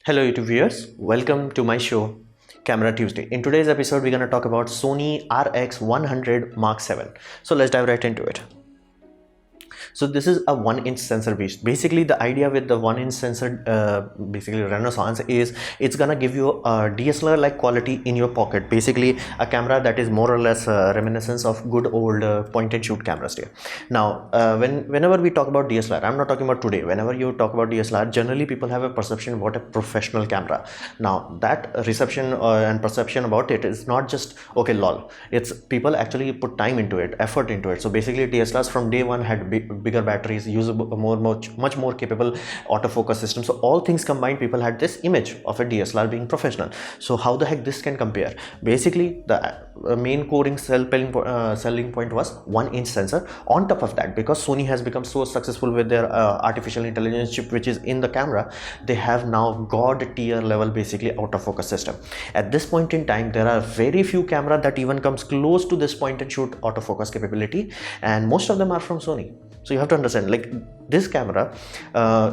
Hello YouTube viewers, welcome to my show Camera Tuesday. In today's episode we're going to talk about Sony RX100 Mark 7. So let's dive right into it. So this is a 1-inch sensor beast. Basically the idea with the 1-inch sensor basically Renaissance is it's gonna give you a DSLR like quality in your pocket. Basically a camera that is more or less reminiscence of good old point and shoot cameras there. Now whenever we talk about DSLR, I'm not talking about today. Whenever you talk about DSLR, generally people have a perception about a professional camera. Now that reception and perception about it is not just okay lol, it's people actually put time into it, effort into it. So basically DSLRs from day one had bigger batteries, use a much more capable autofocus system. So all things combined, people had this image of a DSLR being professional. So how the heck this can compare? Basically the main coding selling point was 1-inch sensor. On top of that, because Sony has become so successful with their artificial intelligence chip which is in the camera, they have now god tier level basically autofocus system. At this point in time, there are very few camera that even comes close to this point and shoot autofocus capability, and most of them are from Sony. So you have to understand, like, this camera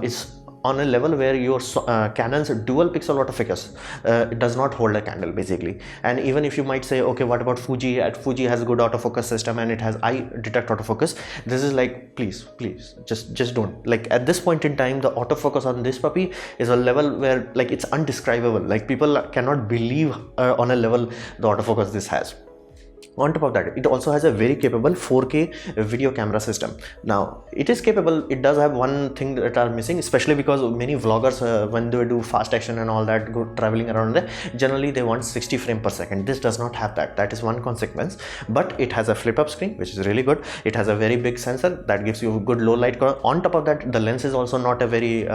is on a level where your Canon's dual pixel autofocus it does not hold a candle basically. And even if you might say, okay, what about Fuji? Fuji has a good autofocus system and it has eye detect autofocus. This is like, please just don't. Like, at this point in time, the autofocus on this puppy is a level where, like, it's undescribable. Like, people cannot believe on a level the autofocus this has. On top of that, it also has a very capable 4K video camera system. Now it is capable, it does have one thing that are missing, especially because many vloggers when they do fast action and all that, go traveling around there, generally they want 60 frames per second. This does not have that. That is one consequence. But it has a flip up screen, which is really good. It has a very big sensor that gives you good low light. On top of that, the lens is also not a very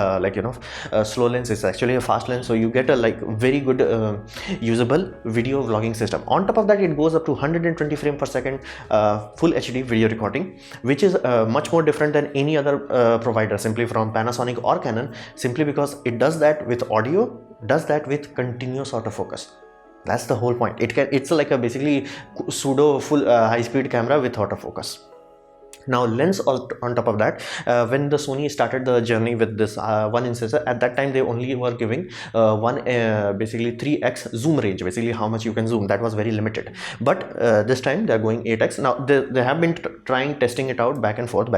slow lens. It's actually a fast lens, so you get a very good usable video vlogging system. On top of that, it goes up to 120 frames per second full HD video recording, which is much more different than any other provider, simply from Panasonic or Canon, simply because it does that with audio, does that with continuous autofocus. That's the whole point. It's like a basically pseudo full high-speed camera with autofocus. Now lens on top of that, when the Sony started the journey with this 1-inch sensor, at that time they only were giving basically 3x zoom range, basically how much you can zoom. That was very limited. But this time they are going 8x. Now they have been testing it out back and forth.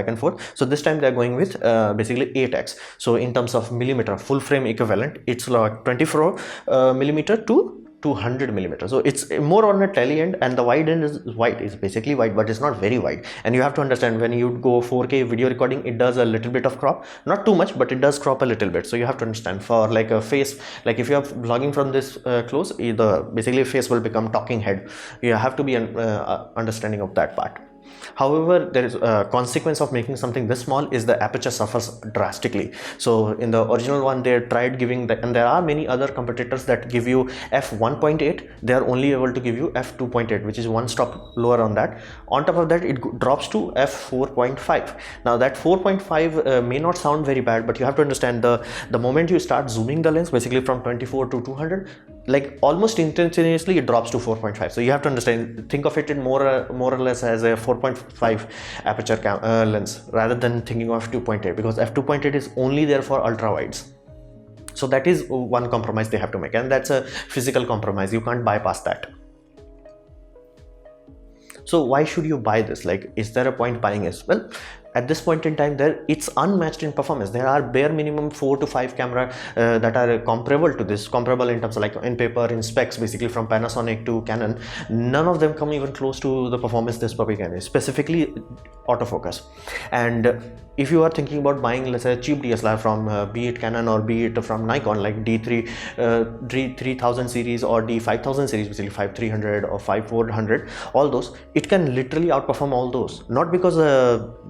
So this time they are going with basically 8x. So in terms of millimeter, full frame equivalent, it's like 24 millimeter to 200 millimeters. So it's more on a tele end, and the wide end is wide. It's basically wide, but it's not very wide. And you have to understand, when you go 4K video recording, it does a little bit of crop, not too much, but it does crop a little bit. So you have to understand, for like a face, like if you are vlogging from this close, the basically face will become talking head. You have to be understanding of that part. However, there is a consequence of making something this small is the aperture suffers drastically. So in the original one, they tried giving that, and there are many other competitors that give you f1.8. they are only able to give you f2.8, which is one stop lower on that. On top of that, it drops to f4.5. now that 4.5 may not sound very bad, but you have to understand, the moment you start zooming the lens, basically from 24 to 200, like almost instantaneously it drops to 4.5. so you have to understand, think of it in more or less as a 4.5 aperture lens, rather than thinking of 2.8, because f2.8 is only there for ultra wides. So that is one compromise they have to make, and that's a physical compromise. You can't bypass that. So why should you buy this? Like, is there a point buying it? Well, at this point in time, it's unmatched in performance. There are bare minimum 4 to 5 camera that are comparable to this, comparable in terms of, like, in paper, in specs, basically from Panasonic to Canon. None of them come even close to the performance this puppy can, specifically autofocus. And if you are thinking about buying, let's say, a cheap DSLR from be it Canon or be it from Nikon, like D3000 series or D5000 series, basically 5300 or 5400, all those, it can literally outperform all those. Not because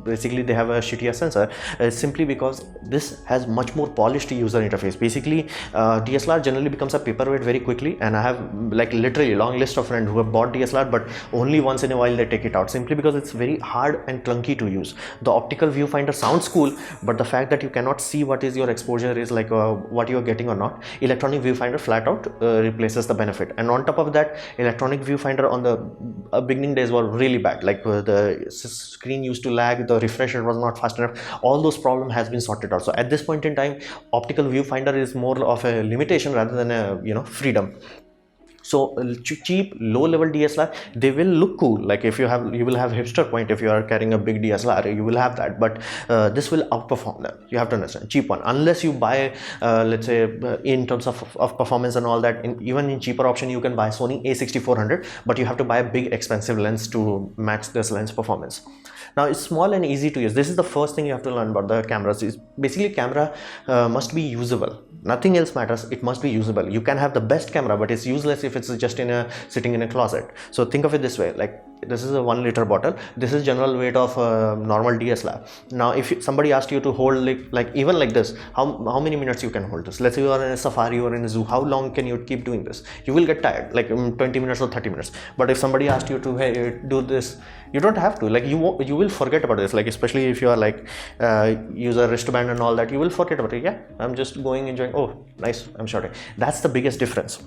basically they have a shittier sensor, simply because this has much more polished user interface. Basically DSLR generally becomes a paperweight very quickly, and I have like literally long list of friends who have bought DSLR, but only once in a while they take it out, simply because it's very hard and clunky to use. The optical viewfinder sounds cool, but the fact that you cannot see what is your exposure is, like what you are getting or not, electronic viewfinder flat out replaces the benefit. And on top of that, electronic viewfinder on the beginning days were really bad, like the screen used to lag, the refresh rate was not fast enough. All those problems has been sorted out. So at this point in time, optical viewfinder is more of a limitation rather than a freedom. So cheap low level DSLR, they will look cool. Like if you will have hipster point if you are carrying a big DSLR, you will have that, but this will outperform them. You have to understand, cheap one, unless you buy let's say in terms of performance and all that, even in cheaper option you can buy Sony a6400, but you have to buy a big expensive lens to match this lens performance. Now it's small and easy to use. This is the first thing you have to learn about the cameras. Is basically camera must be usable. Nothing else matters. It must be usable. You can have the best camera, but it's useless if it's just sitting in a closet. So think of it this way: like this is a 1 liter bottle. This is general weight of normal DSLR. Now if somebody asked you to hold like even like this, how many minutes you can hold this? Let's say you are in a safari or in a zoo. How long can you keep doing this? You will get tired, like 20 minutes or 30 minutes. But if somebody asked you to, hey, do this, you don't have to. Like you will forget about this. Like especially if you are like use a wristband and all that, you will forget about it. Yeah, I'm just going enjoying. Oh, nice, I'm shooting. That's the biggest difference.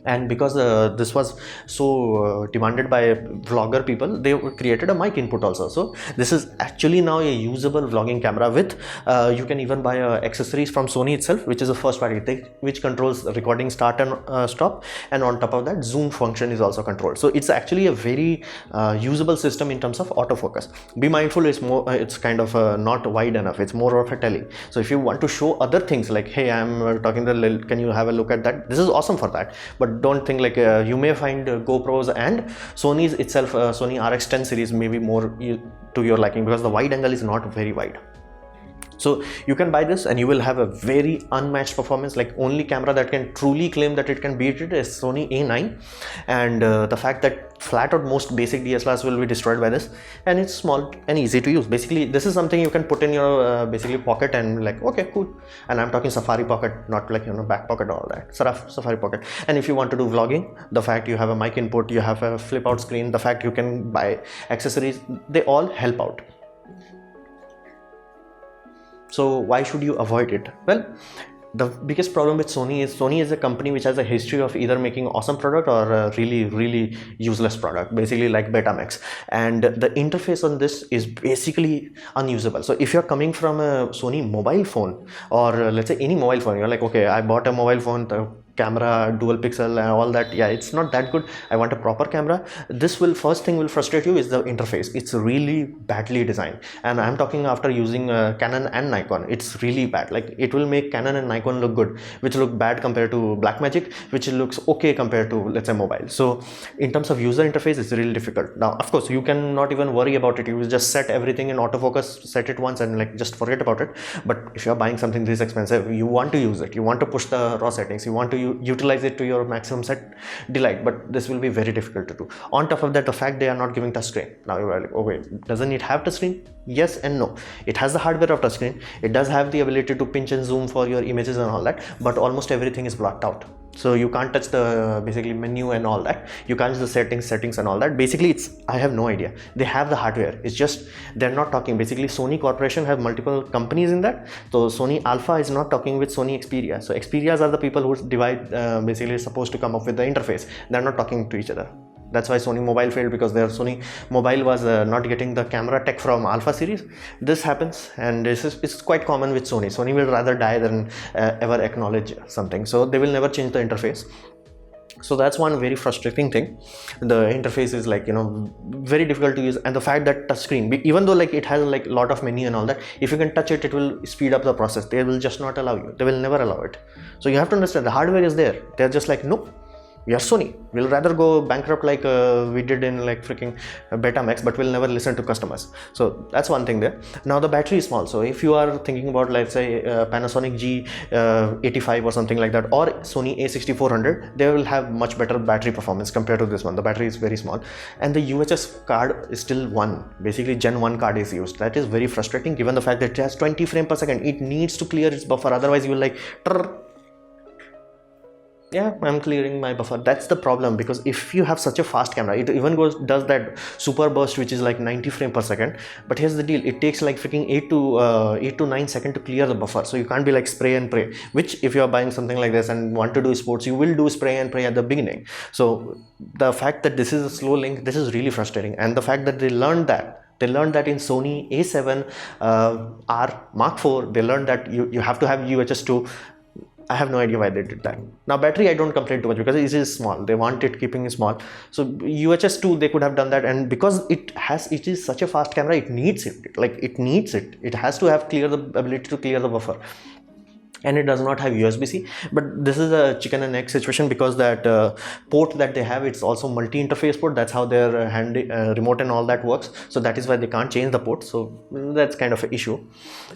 And because this was so demanded by vlogger people, they created a mic input also. So this is actually now a usable vlogging camera with you can even buy accessories from Sony itself, which is a first party thing, which controls recording start and stop, and on top of that zoom function is also controlled. So it's actually a very usable system in terms of autofocus. Be mindful, it's more it's kind of not wide enough, it's more of a tele. So if you want to show other things like, hey, I'm talking the, can you have a look at that, this is awesome for that. But don't think like you may find GoPros and Sony's itself, Sony RX10 series may be more to your liking, because the wide angle is not very wide. So you can buy this and you will have a very unmatched performance. Like only camera that can truly claim that it can beat it is Sony A9, and the fact that flat out most basic DSLRs will be destroyed by this, and it's small and easy to use. Basically this is something you can put in your basically pocket and like, okay, cool. And I'm talking safari pocket, not like back pocket or all that, safari pocket. And if you want to do vlogging, the fact you have a mic input, you have a flip out screen, the fact you can buy accessories, they all help out. So why should you avoid it? Well, the biggest problem with Sony is a company which has a history of either making awesome product or a really useless product, basically like Betamax. And the interface on this is basically unusable. So if you're coming from a Sony mobile phone, or let's say any mobile phone, you're like, okay, I bought a mobile phone, the camera dual pixel and all that, yeah, it's not that good, I want a proper camera. This will first thing will frustrate you is the interface. It's really badly designed, and I'm talking after using Canon and Nikon. It's really bad. Like it will make Canon and Nikon look good, which look bad compared to Blackmagic, which looks okay compared to, let's say, mobile. So in terms of user interface, it's really difficult. Now of course you can not even worry about it, you will just set everything in autofocus, set it once and like just forget about it. But if you're buying something this expensive, you want to use it, you want to push the raw settings, you want to utilize it to your maximum set delight, but this will be very difficult to do. On top of that, the fact they are not giving touchscreen. Now you are like, okay, doesn't it have touchscreen? Yes and no. It has the hardware of touchscreen, it does have the ability to pinch and zoom for your images and all that, but almost everything is blocked out. So you can't touch the basically menu and all that, you can't use the settings and all that. Basically it's, I have no idea. They have the hardware, it's just they're not talking. Basically Sony Corporation have multiple companies in that, so Sony Alpha is not talking with Sony Xperia. So Xperias are the people who divide basically supposed to come up with the interface, they're not talking to each other. That's why Sony Mobile failed, because their Sony Mobile was not getting the camera tech from Alpha series. This happens, and it's quite common with Sony. Sony will rather die than ever acknowledge something, so they will never change the interface. So that's one very frustrating thing. The interface is like, very difficult to use, and the fact that touchscreen, even though like it has like lot of menu and all that, if you can touch it, it will speed up the process. They will just not allow you, they will never allow it. So you have to understand the hardware is there, they're just like, no, we are Sony, we'll rather go bankrupt like we did in like freaking Betamax, but we'll never listen to customers. So that's one thing there. Now the battery is small, so if you are thinking about, let's say, Panasonic G85 or something like that, or Sony A6400, they will have much better battery performance compared to this one. The battery is very small, and the UHS card is still 1, basically Gen 1 card is used. That is very frustrating given the fact that it has 20 frames per second. It needs to clear its buffer, otherwise you will like yeah, I'm clearing my buffer. That's the problem, because if you have such a fast camera, it even does that super burst which is like 90 frames per second. But here's the deal, it takes like freaking 8 to 9 seconds to clear the buffer. So you can't be like spray and pray, which if you are buying something like this and want to do sports, you will do spray and pray at the beginning. So the fact that this is a slow link, this is really frustrating. And the fact that they learned that in Sony A7 R Mark IV, they learned that you have to have UHS 2. I have no idea why they did that. Now battery, I don't complain too much because it is small. They want it keeping it small. So UHS 2, they could have done that, and because it is such a fast camera, it needs it. Like it needs it. It has to have the ability to clear the buffer. And it does not have USB-C, but this is a chicken and egg situation, because that port that they have, it's also multi-interface port. That's how their remote and all that works. So that is why they can't change the port. So that's kind of an issue.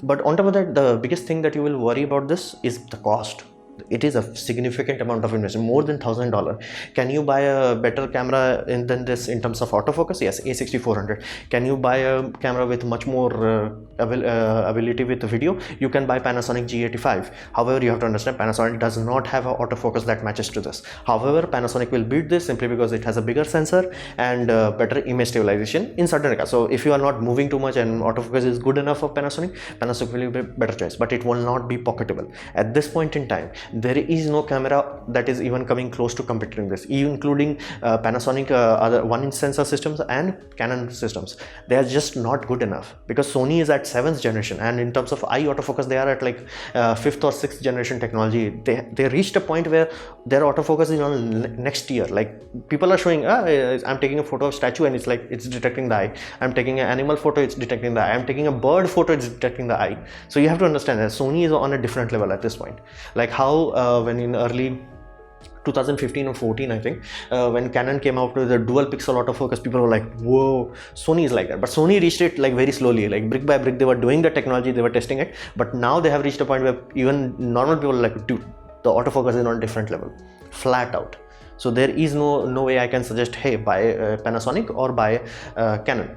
But on top of that, the biggest thing that you will worry about this is the cost. It is a significant amount of investment, more than $1,000. Can you buy a better camera than this in terms of autofocus? Yes, A6400. Can you buy a camera with much more ability with the video? You can buy Panasonic G85. However, you have to understand, Panasonic does not have an autofocus that matches to this. However, Panasonic will beat this simply because it has a bigger sensor and better image stabilization in certain areas. So if you are not moving too much and autofocus is good enough for Panasonic will be a better choice, but it will not be pocketable. At this point in time, there is no camera that is even coming close to competing this, including Panasonic other 1-inch sensor systems and Canon systems. They are just not good enough, because Sony is at 7th generation, and in terms of eye autofocus, they are at like 5th or 6th generation technology. They reached a point where their autofocus is on next year. Like people are showing, I'm taking a photo of statue and it's like it's detecting the eye. I'm taking an animal photo, it's detecting the eye. I'm taking a bird photo, it's detecting the eye. So you have to understand that Sony is on a different level at this point. Like how when in early 2015 or 14, I think, when Canon came out with the dual pixel autofocus, people were like, whoa, Sony is like that. But Sony reached it like very slowly, like brick by brick. They were doing the technology, they were testing it, but now they have reached a point where even normal people are like, dude, the autofocus is on a different level, flat out. So there is no way I can suggest, hey, buy Panasonic or buy Canon.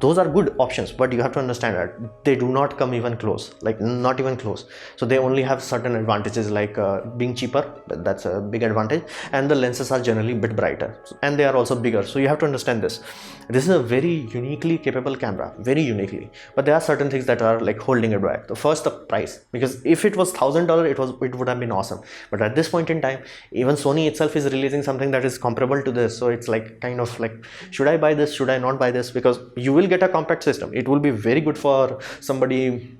Those are good options, but you have to understand that they do not come even close, like not even close. So they only have certain advantages, like being cheaper, that's a big advantage, and the lenses are generally a bit brighter, and they are also bigger. So you have to understand this. This is a very uniquely capable camera, very uniquely, but there are certain things that are like holding it back. The first, the price, because if it was $1,000, it would have been awesome. But at this point in time, even Sony itself is releasing something that is comparable to this. So it's like kind of like, should I buy this, should I not buy this? Because you will get a compact system. It will be very good for somebody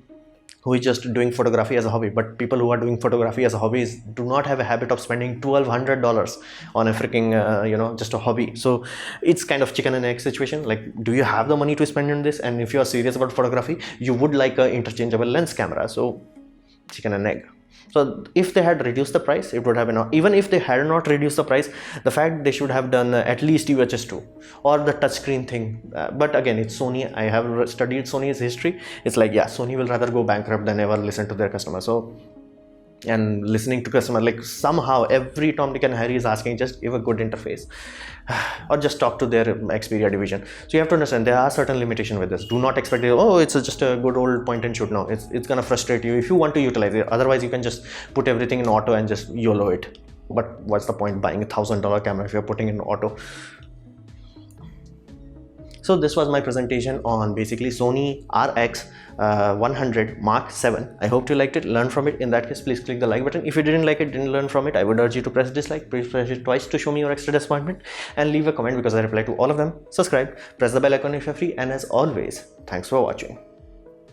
who is just doing photography as a hobby, but people who are doing photography as a hobby do not have a habit of spending $1,200 on a freaking just a hobby. So it's kind of chicken and egg situation. Like, do you have the money to spend on this? And if you are serious about photography, you would like an interchangeable lens camera. So chicken and egg. So if they had reduced the price, it would have been, even if they had not reduced the price, the fact they should have done at least UHS 2 or the touchscreen thing. But again, it's Sony. I have studied Sony's history. It's like, yeah, Sony will rather go bankrupt than ever listen to their customers. So, and listening to customer, like somehow every Tom, Dick and Harry is asking, just give a good interface or just talk to their Xperia division. So you have to understand there are certain limitations with this. Do not expect it, oh, it's just a good old point and shoot. No, it's gonna frustrate you if you want to utilize it. Otherwise you can just put everything in auto and just YOLO it. But what's the point buying a $1,000 camera if you're putting in auto? So this was my presentation on basically Sony RX 100 Mark 7. I hope you liked it, learn from it. In that case, please click the like button. If you didn't like it, didn't learn from it, I would urge you to press dislike. Please press it twice to show me your extra disappointment, and leave a comment because I reply to all of them. Subscribe, press the bell icon if you're free, and as always, thanks for watching.